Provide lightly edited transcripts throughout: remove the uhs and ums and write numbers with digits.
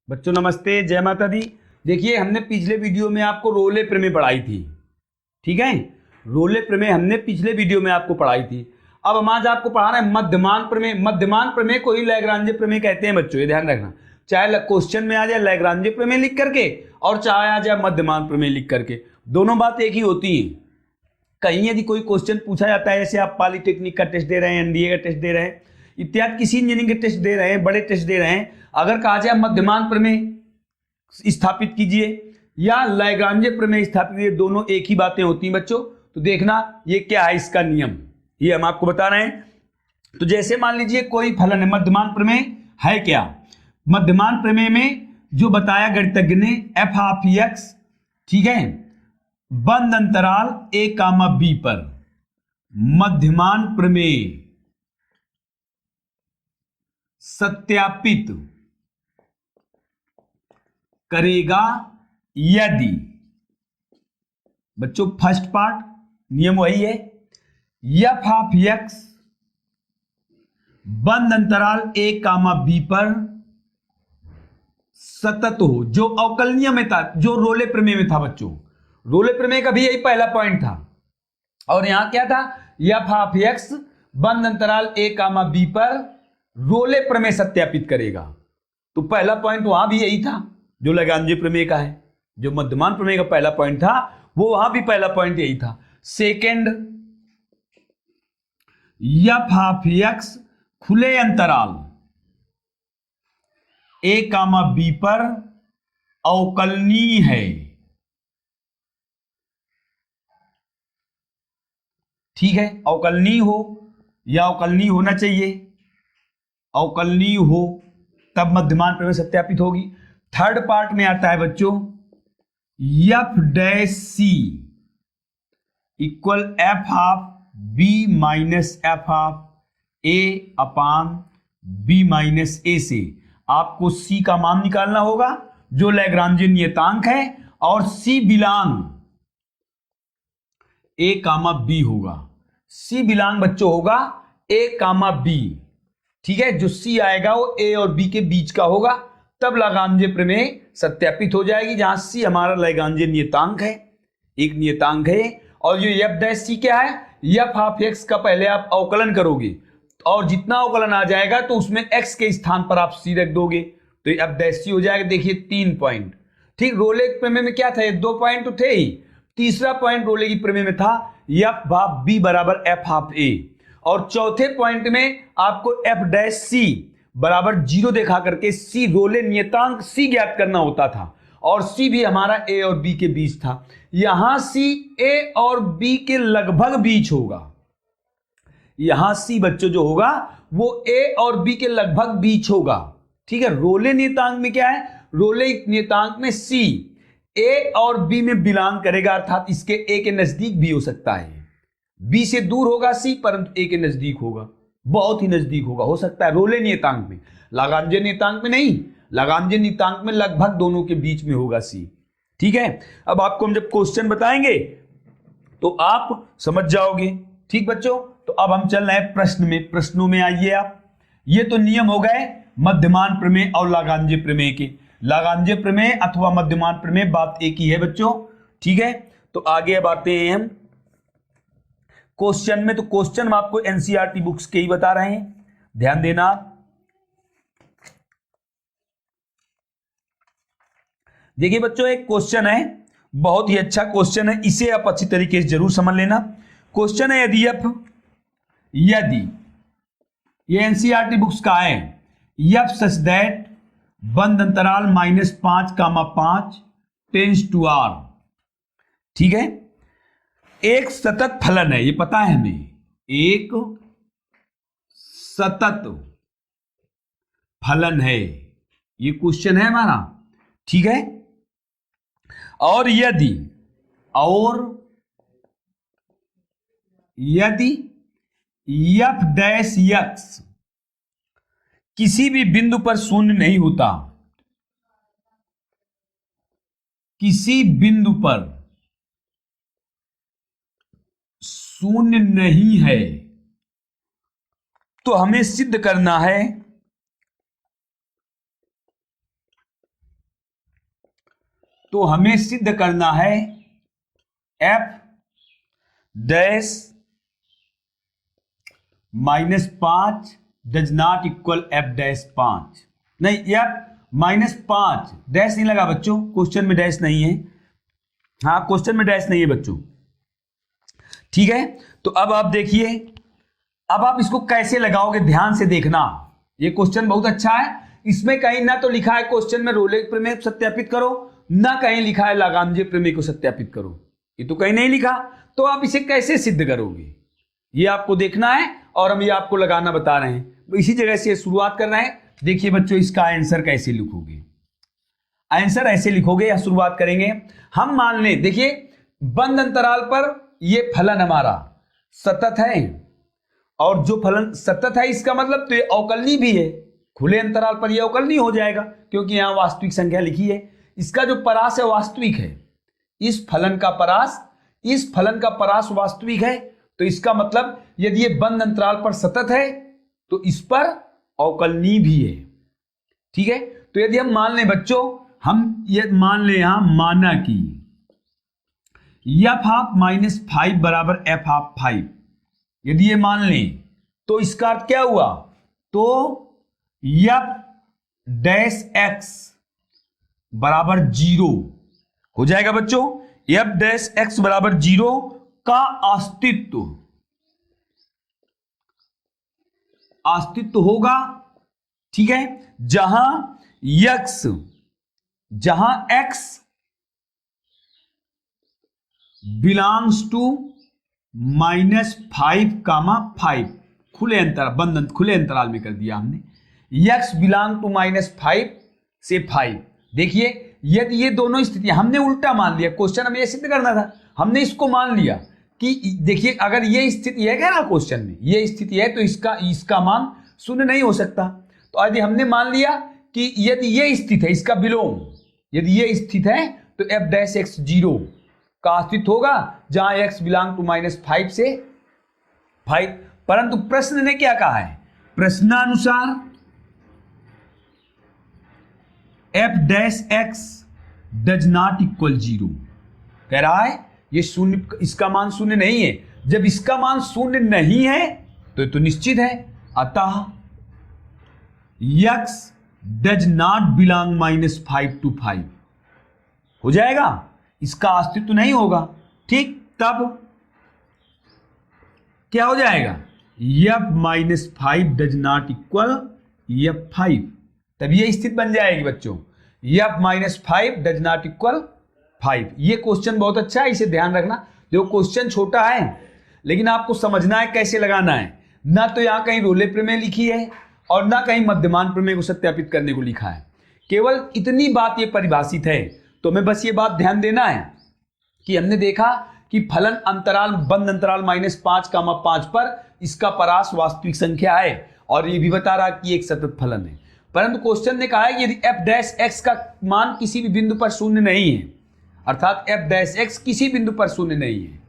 बच्चों नमस्ते, जय माता दी। देखिए हमने पिछले वीडियो में आपको रोले प्रमेय पढ़ाई थी, ठीक है। रोले प्रमेय हमने पिछले वीडियो में आपको पढ़ाई थी। अब हम आज आपको पढ़ा रहे हैं मध्यमान प्रमेय। मध्यमान प्रमेय को ही लैग्रांजे प्रमेय कहते हैं बच्चों, ये ध्यान रखना। चाहे क्वेश्चन में आ जाए लैग्रांजे प्रमेय लिख करके और चाहे आ जाए मध्यमान प्रमेय लिख करके, दोनों बात एक ही होती है। कहीं यदि कोई क्वेश्चन पूछा जाता है, जैसे आप पॉलिटेक्निक का टेस्ट दे रहे हैं, एनडीए का टेस्ट दे रहे हैं, इत्यादि किसी इंजीनियरिंग के टेस्ट दे रहे हैं, बड़े टेस्ट दे रहे हैं, अगर कहा जाए मध्यमान प्रमेय स्थापित कीजिए या लैग्रांजे प्रमेय स्थापित कीजिए, दोनों एक ही बातें होती हैं बच्चों। तो देखना ये क्या है, इसका नियम ये हम आपको बता रहे हैं। तो जैसे मान लीजिए कोई फलन है, मध्यमान प्रमेय है क्या? मध्यमान प्रमेय में जो बताया गणितज्ञ ने एफ ऑफ एक्स, ठीक है, बंद अंतराल a कामा b पर मध्यमान प्रमेय सत्यापित करेगा यदि, बच्चों फर्स्ट पार्ट नियम वही है, एफ ऑफ एक्स बंद अंतराल a कामा b पर सतत हो। जो अवकलनीय में था, जो रोले प्रमेय में था बच्चों, रोले प्रमेय का भी यही पहला पॉइंट था। और यहां क्या था? एफ ऑफ एक्स बंद अंतराल a कामा b पर रोले प्रमेय सत्यापित करेगा। तो पहला पॉइंट वहां भी यही था जो लैग्रांजे प्रमेय का है। जो मध्यमान प्रमेय का पहला पॉइंट था वो वहां भी पहला पॉइंट यही था। सेकेंड, एफ ऑफ एक्स खुले अंतराल a कामा b पर अवकलनीय है, ठीक है। अवकलनीय हो या अवकलनीय होना चाहिए, अवकलनीय हो तब मध्यमान प्रमेय सत्यापित होगी। थर्ड पार्ट में आता है बच्चों F dash C equal F of B minus F of A upon B minus A से आपको सी का मान निकालना होगा जो लैग्रांजे नियतांक है, और सी बिलोंग ए कामा बी होगा। सी बिलोंग बच्चों होगा ए कामा बी, ठीक है। जो सी आएगा वो ए और बी के बीच का होगा, तब लैग्रांजे प्रमेय सत्यापित हो जाएगी, जहां सी हमारा लैग्रांजे नियतांक है, एक नियतांक है। और जो एफ डैश सी क्या है? एफ ऑफ एक्स का पहले आप अवकलन करोगे और जितना अवकलन आ जाएगा तो उसमें एक्स के स्थान पर आप सी रख दोगे, तो एफ डैश सी हो जाएगा। देखिए 3 पॉइंट, ठीक। रोले प्रमेय में क्या था? 2 पॉइंट तो थे ही, तीसरा पॉइंट रोले की प्रमेय में था एफ भाग बी बराबर एफ ऑफ ए, और चौथे पॉइंट में आपको एफ डैश सी बराबर 0 देखा करके सी रोले नियतांक सी ज्ञात करना होता था, और सी भी हमारा ए और बी के बीच था। यहां सी ए और बी के लगभग बीच होगा, यहां सी बच्चों जो होगा वो ए और बी के लगभग बीच होगा, ठीक है। रोले नियतांक में क्या है? रोले नियतांक में सी ए और बी में बिलोंग करेगा, अर्थात इसके ए के नजदीक भी हो सकता है। बी से दूर होगा सी, परंतु ए के नजदीक होगा, बहुत ही नजदीक होगा, हो सकता है रोले नियतांक में। लैग्रांजे नियतांक में नहीं, लैग्रांजे नियतांक में लगभग दोनों के बीच में होगा सी, ठीक है। अब आपको हम जब क्वेश्चन बताएंगे तो आप समझ जाओगे, ठीक बच्चों। तो अब हम चल रहे हैं प्रश्न में। प्रश्नों में आइए आप। ये तो नियम हो गए मध्यमान प्रमेय और लैग्रांजे प्रमेय के। लैग्रांजे प्रमेय अथवा मध्यमान प्रमेय बात एक ही है बच्चों, ठीक है। तो आगे अब आते हैं हम क्वेश्चन में। तो क्वेश्चन हम आपको एनसीईआरटी बुक्स के ही बता रहे हैं, ध्यान देना। देखिए बच्चों एक क्वेश्चन है, बहुत ही अच्छा क्वेश्चन है, इसे आप अच्छी तरीके से जरूर समझ लेना। क्वेश्चन है यदि ये एनसीईआरटी बुक्स का है, एफ सच दैट बंद अंतराल -5 कामा 5 टेंस टू आर, ठीक है। एक सतत फलन है, ये पता है हमें, एक सतत फलन है, ये क्वेश्चन है हमारा, ठीक है। और यदि एफ डैश एक्स किसी भी बिंदु पर शून्य नहीं होता, किसी बिंदु पर शून्य नहीं है, तो हमें सिद्ध करना है तो हमें सिद्ध करना है F dash -5 does not equal F dash 5। नहीं, एफ -5 डैश नहीं लगा बच्चों, क्वेश्चन में डैश नहीं है। हाँ, क्वेश्चन में डैश नहीं है बच्चों, ठीक है। तो अब आप देखिए, अब आप इसको कैसे लगाओगे ध्यान से देखना। ये क्वेश्चन बहुत अच्छा है, इसमें कहीं ना तो लिखा है क्वेश्चन में रोले प्रमेय सत्यापित करो, ना कहीं लिखा है लाग्रांज प्रमेय को सत्यापित करो। ये तो कहीं नहीं लिखा, तो आप इसे कैसे सिद्ध करोगे ये आपको देखना है, और हम ये आपको लगाना बता रहे हैं। इसी जगह से शुरुआत कर रहे हैं। देखिए बच्चों, इसका आंसर कैसे लिखोगे। आंसर ऐसे लिखोगे या शुरुआत करेंगे हम। मान लें, देखिए बंद अंतराल पर ये फलन हमारा सतत है, और जो फलन सतत है इसका मतलब तो ये अवकलनीय भी है। खुले अंतराल पर ये अवकलनीय हो जाएगा, क्योंकि यहां वास्तविक संख्या लिखी है। इसका जो परास है वास्तविक है, इस फलन का परास वास्तविक है। तो इसका मतलब यदि ये बंद अंतराल पर सतत है तो इस पर अवकलनीय भी है, ठीक है। तो यदि हम मान लें बच्चों, हम ये मान लें यहां, माना कि f(−5) बराबर f(5), यदि ये मान लें तो इसका अर्थ क्या हुआ, तो f(x) बराबर 0 हो जाएगा बच्चों। f(x) बराबर 0 का अस्तित्व होगा, ठीक है, जहां x बिलोंग्स टू -5, खुले अंतराल, खुले अंतराल में कर दिया हमने। x बिलोंग टू -5 से 5। देखिए यदि ये दोनों स्थितियां, हमने उल्टा मान लिया, क्वेश्चन हमें ये सिद्ध करना था, हमने इसको मान लिया कि देखिए अगर ये स्थिति है क्या ना, क्वेश्चन में ये स्थिति है तो इसका मान शून्य नहीं हो सकता। तो यदि हमने मान लिया कि यदि ये स्थित है, इसका विलोम यदि ये स्थित है तो f(x) 0 का अस्तित्व होगा, जहां x बिलोंग टू -5 से 5। परंतु प्रश्न ने क्या कहा है, प्रश्नानुसार f(x) डज नॉट इक्वल 0 कह रहा है, ये शून्य, इसका मान शून्य नहीं है। जब इसका मान शून्य नहीं है तो निश्चित है, अतः x does not belong -5 to 5 हो जाएगा, इसका अस्तित्व नहीं होगा, ठीक। तब क्या हो जाएगा, f-5 does not equal f5, तब ये स्थिति बन जाएगी बच्चों, f-5 डज नॉट इक्वल 5। ये क्वेश्चन बहुत अच्छा है, इसे ध्यान रखना। देखो क्वेश्चन छोटा है, लेकिन आपको समझना है कैसे लगाना है। ना तो यहां कहीं रोले प्रमेय लिखी है और ना कहीं मध्यमान प्रमेय को सत्यापित करने को लिखा है, केवल इतनी बात ये परिभाषित है। तो हमें बस ये बात ध्यान देना है कि हमने देखा कि फलन अंतराल, बंद अंतराल -5, पर इसका परास वास्तविक संख्या है, और ये भी बता रहा कि एक सतत फलन है। परंतु क्वेश्चन ने कहा है कि यदि f(x) का मान किसी भी बिंदु पर शून्य नहीं है, अर्थात f(x) किसी बिंदु पर शून्य नहीं है,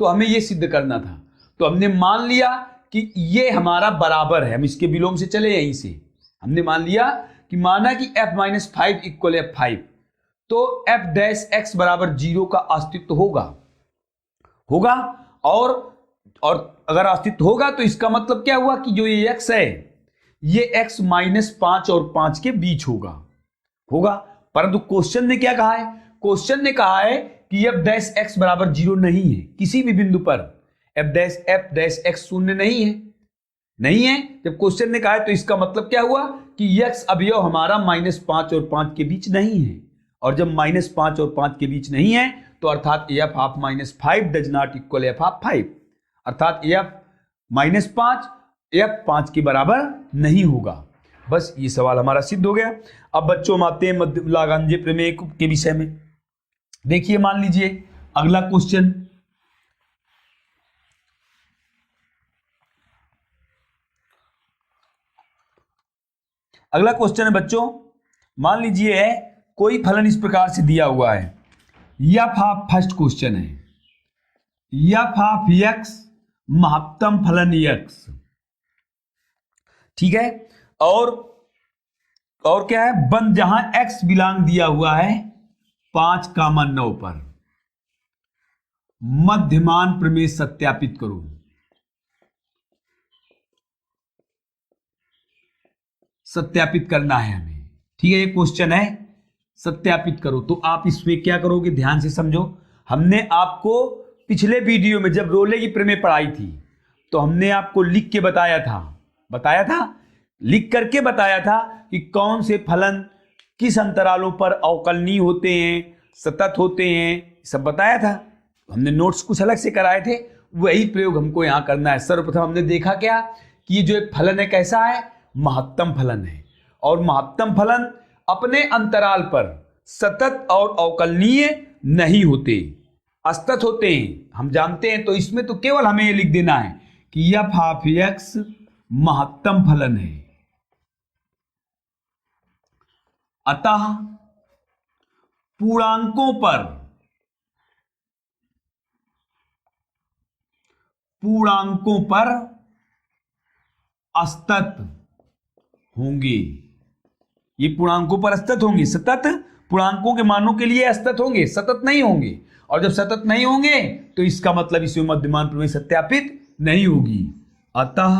तो हमें यह सिद्ध करना था। तो हमने मान लिया कि ये हमारा बराबर है, हम इसके विलोम से चले, यहीं से हमने मान लिया कि माना कि f-5 इक्वल f5, तो f(x) बराबर 0 का अस्तित्व होगा। और अगर अस्तित्व होगा तो इसका मतलब क्या हुआ कि जो ये x है, ये x -5 और 5 के बीच होगा। परंतु क्वेश्चन ने क्या कहा है, क्वेश्चन ने कहा है कि f(x) बराबर 0 नहीं है किसी भी बिंदु पर, f(x) शून्य नहीं है। जब क्वेश्चन ने कहा है तो इसका मतलब क्या हुआ कि x अवयव हमारा -5 और 5 के बीच नहीं है, और जब -5 और 5 के बीच नहीं है तो अर्थात f(−5) does not equal f(5), अर्थात f-5 f5 के बराबर नहीं होगा। बस ये सवाल हमारा सिद्ध हो गया। अब बच्चों हम आते हैं लाग्रांज प्रमेय के विषय में। देखिए मान लीजिए अगला क्वेश्चन, अगला क्वेश्चन है बच्चों, मान लीजिए है कोई फलन इस प्रकार से दिया हुआ है, फर्स्ट क्वेश्चन है, f(x) महत्तम फलन x, ठीक है, और क्या है, बंद जहां x बिलोंग दिया हुआ है 5,9 पर मध्यमान प्रमेय सत्यापित करो। सत्यापित करना है हमें, ठीक है, ये क्वेश्चन है, सत्यापित करो। तो आप इसमें क्या करोगे, ध्यान से समझो। हमने आपको पिछले वीडियो में जब रोले की प्रमेय पढ़ाई थी तो हमने आपको लिख के बताया था, लिख करके बताया था कि कौन से फलन किस अंतरालों पर अवकलनीय होते हैं, सतत होते हैं, सब बताया था। हमने नोट्स कुछ अलग से कराए थे, वही प्रयोग हमको यहां करना है। सर्वप्रथम हमने देखा क्या कि ये जो एक फलन है कैसा है, महत्तम फलन है, और महत्तम फलन अपने अंतराल पर सतत और अवकलनीय नहीं होते, असतत होते हैं, हम जानते हैं। तो इसमें तो केवल हमें ये लिख देना है कि एफ ऑफ एक्स महत्तम फलन है, अतः पूर्णांकों पर असतत होंगे। ये पूर्णांकों पर असतत होंगे, सतत पूर्णांकों के मानों के लिए असतत होंगे, सतत नहीं होंगे। और जब सतत नहीं होंगे तो इसका मतलब इसमें मध्यमान प्रमेय सत्यापित नहीं होगी। अतः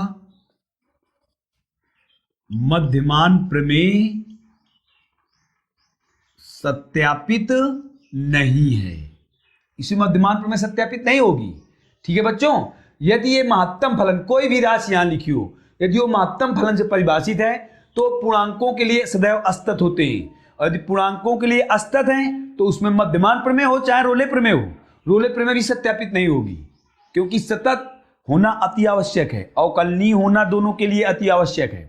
मध्यमान प्रमेय सत्यापित नहीं है, इसमें मध्यमान प्रमेय सत्यापित नहीं होगी। ठीक है बच्चों, यदि ये महत्तम फलन, कोई भी राशि यहां लिखी हो, यदि वो महत्तम फलन से परिभाषित है तो पूर्णांकों के लिए सदैव असतत होते हैं, और यदि पूर्णांकों के लिए असतत हैं तो उसमें मध्यमान प्रमेय हो चाहे रोले प्रमेय हो, रोले प्रमेय भी सत्यापित नहीं होगी, क्योंकि सतत होना अति आवश्यक है, अवकलनीय होना दोनों के लिए अति आवश्यक है।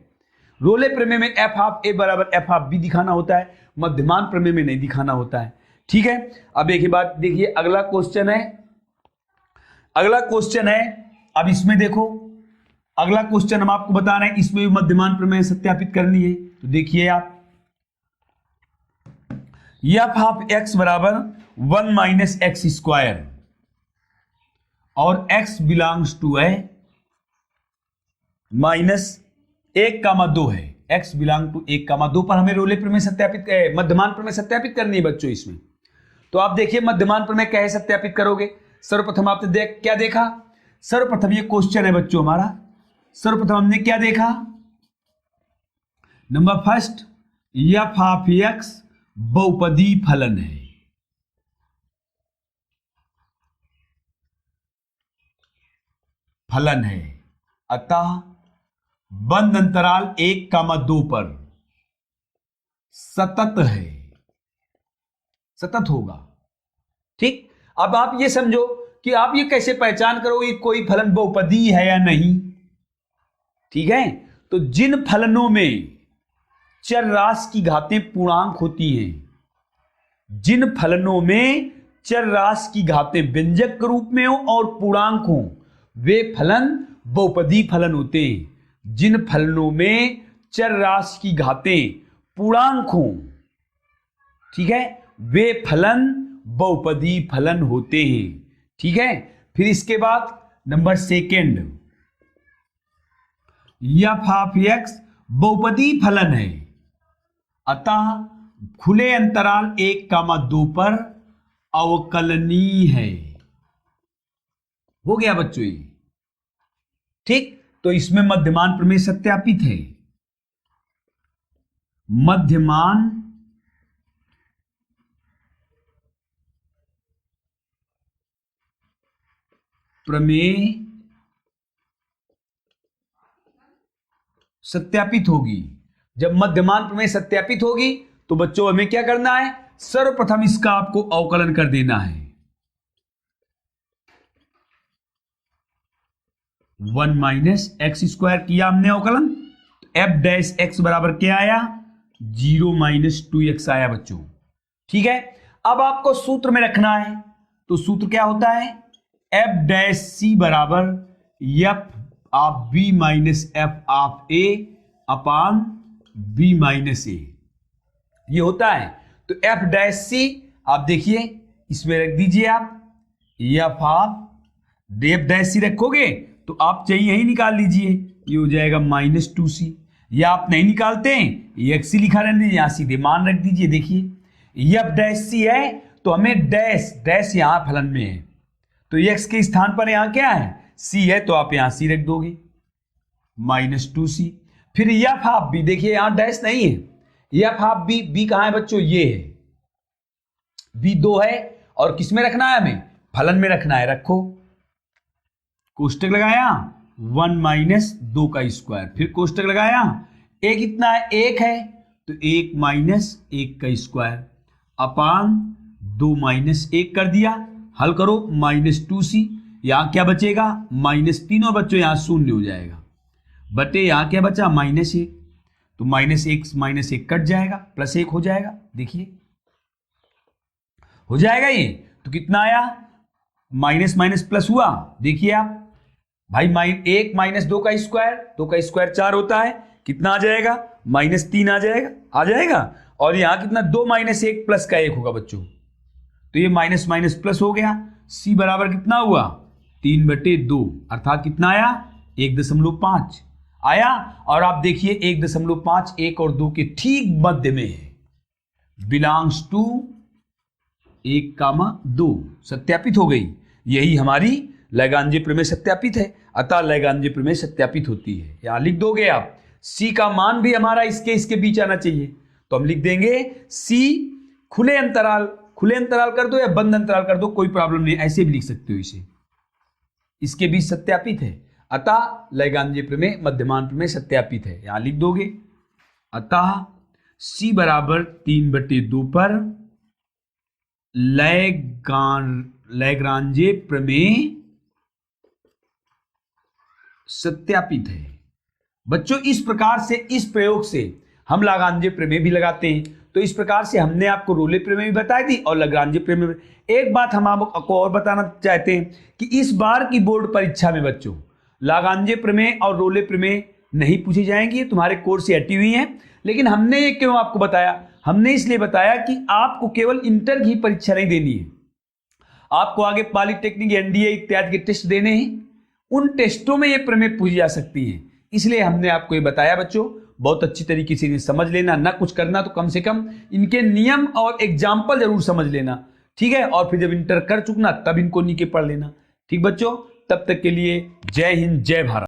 रोले प्रमेय में एफ ऑफ ए बराबर एफ ऑफ बी दिखाना होता है, मध्यमान प्रमेय में नहीं दिखाना होता है। ठीक है, अब एक ही बात देखिए, अगला क्वेश्चन है, अब इसमें देखो, अगला क्वेश्चन हम आपको बता रहे हैं, इसमें भी मध्यमान प्रमेय सत्यापित करनी है। तो देखिए आप, एफ ऑफ एक्स बराबर 1 माइनस एक्स स्क्वायर और x बिलोंग्स टू है -1,2 है, x बिलोंग टू 1,2 पर हमें रोले प्रमेय सत्यापित, मध्यमान प्रमेय सत्यापित करनी है बच्चों इसमें। तो आप देखिए मध्यमान प्रमेय कैसे सत्यापित करोगे। सर्वप्रथम आपने क्या देखा, सर्वप्रथम ये क्वेश्चन है बच्चों हमारा, सर्वप्रथम हमने क्या देखा, number first, F of X बहुपदी फलन है, अतः बंद अंतराल 1,2 पर सतत है, सतत होगा। ठीक, अब आप ये समझो कि आप ये कैसे पहचान करोगे कोई फलन बहुपदी है या नहीं। ठीक है, तो जिन फलनों में चर राशि की घातें पूर्णांक होती हैं, जिन फलनों में चर राशि की घातें व्यंजक के रूप में हो और पूर्णांक हो, वे फलन बहुपदी फलन होते हैं। जिन फलनों में चर राशि की घातें पूर्णांक हो, ठीक है, वे फलन बहुपदी फलन होते हैं। ठीक है, फिर इसके बाद number second, F of X बहुपदी फलन है, अतः खुले अंतराल 1,2 पर अवकलनीय है। हो गया बच्चों ये। ठीक, तो इसमें मध्यमान प्रमेय सत्यापित है, मध्यमान प्रमेय सत्यापित होगी। जब मध्यमान प्रमेय सत्यापित होगी तो बच्चों हमें क्या करना है, सर्वप्रथम इसका आपको अवकलन कर देना है। 1 माइनस एक्स स्क्वायर किया हमने अवकलन, एफ डैश एक्स बराबर क्या आया, 0 माइनस 2x आया बच्चों। ठीक है, अब आपको सूत्र में रखना है, तो सूत्र क्या होता है, एफ डैश सी बराबर F of B minus F of A upon B minus A, ये होता है। तो एफ डैश सी आप देखिए इसमें रख दीजिए आप, एफ ऑफ एफ डैश सी रखोगे तो आप चाहिए यही निकाल लीजिए, ये हो जाएगा -2c, या आप नहीं निकालते हैं ये एक्स लिखा रहने, यहां सीधे मान रख दीजिए। देखिए एफ डैश सी है तो हमें डैश डैश यहां फलन में है, तो एक्स के स्थान पर यहां क्या है, सी है, तो आप यहां सी रख दोगे -2c। फिर एफ हाफ बी, देखिए यहां डैश नहीं है, एफ हाफ बी, बी कहां है बच्चों, ये है, बी 2 है, और किस में रखना है हमें, फलन में रखना है, रखो, कोष्टक लगाया 1 - 2 का स्क्वायर, फिर कोष्टक लगाया, ए कितना है, 1 है, तो 1 - 1 का स्क्वायर अपान 2 - 1 कर दिया, हल करो -2c, यहां क्या बचेगा -3, और बच्चों यहां शून्य हो जाएगा, बटे यहां क्या बचा -1, तो -1 कट जाएगा, +1 हो जाएगा, देखिए हो जाएगा ये, तो कितना आया, माइनस माइनस प्लस हुआ, देखिए आप भाई 1 - 2 का स्क्वायर, 2 का स्क्वायर 4 होता है, कितना आ जाएगा -3 आ जाएगा, और यहां कितना 2 - 1 प्लस का 1 होगा बच्चों, तो ये माइनस माइनस प्लस हो गया, c बराबर कितना हुआ 3/2, अर्थात कितना आया 1.5 आया, और आप देखिए 1.5 1 और 2 के ठीक मध्य में है, बिलोंग्स टू 1,2 सत्यापित हो गई, यही हमारी लैग्रांजे प्रमेय सत्यापित है, अतः लैग्रांजे प्रमेय सत्यापित होती है। यहां लिख दोगे आप, c का मान भी हमारा इसके बीच आना चाहिए, तो हम लिख देंगे c खुले अंतराल कर दो या बंद अंतराल कर दो, कोई प्रॉब्लम नहीं, ऐसे भी लिख सकते हो इसे, इसके बीच सत्यापित है, अतः लैग्रांजे प्रमेय मध्यमान प्रमेय सत्यापित है, यहां लिख दोगे, अतः c बराबर 3/2 पर लैग्रांजे प्रमेय सत्यापित है। बच्चों इस प्रकार से, इस प्रयोग से हम लैग्रांजे प्रमेय भी लगाते हैं, तो इस प्रकार से हमने आपको रोले प्रमेय भी बताई दी और लैग्रांजे प्रमेय भी। एक बात हम आपको और बताना चाहते हैं कि इस बार की बोर्ड परीक्षा में बच्चों लैग्रांजे प्रमेय और रोले प्रमेय नहीं पूछी जाएंगी, तुम्हारे कोर्स से हटी हुई हैं, लेकिन हमने ये क्यों आपको बताया, हमने इसलिए बताया कि आपको केवल इंटर की परीक्षा नहीं देनी है, आपको आगे पॉलिटेक्निक एनडीए इत्यादि के टेस्ट देने हैं, उन टेस्टों में ये प्रमेय पूछी जा सकती है, इसलिए हमने आपको ये बताया बच्चों, बहुत अच्छी तरीके से इन्हें समझ लेना, ना कुछ करना तो कम से कम इनके नियम और एग्जाम्पल जरूर समझ लेना, ठीक है, और फिर जब इंटर कर चुकना तब इनको नीचे पढ़ लेना, ठीक बच्चों, तब तक के लिए जय हिंद जय भारत।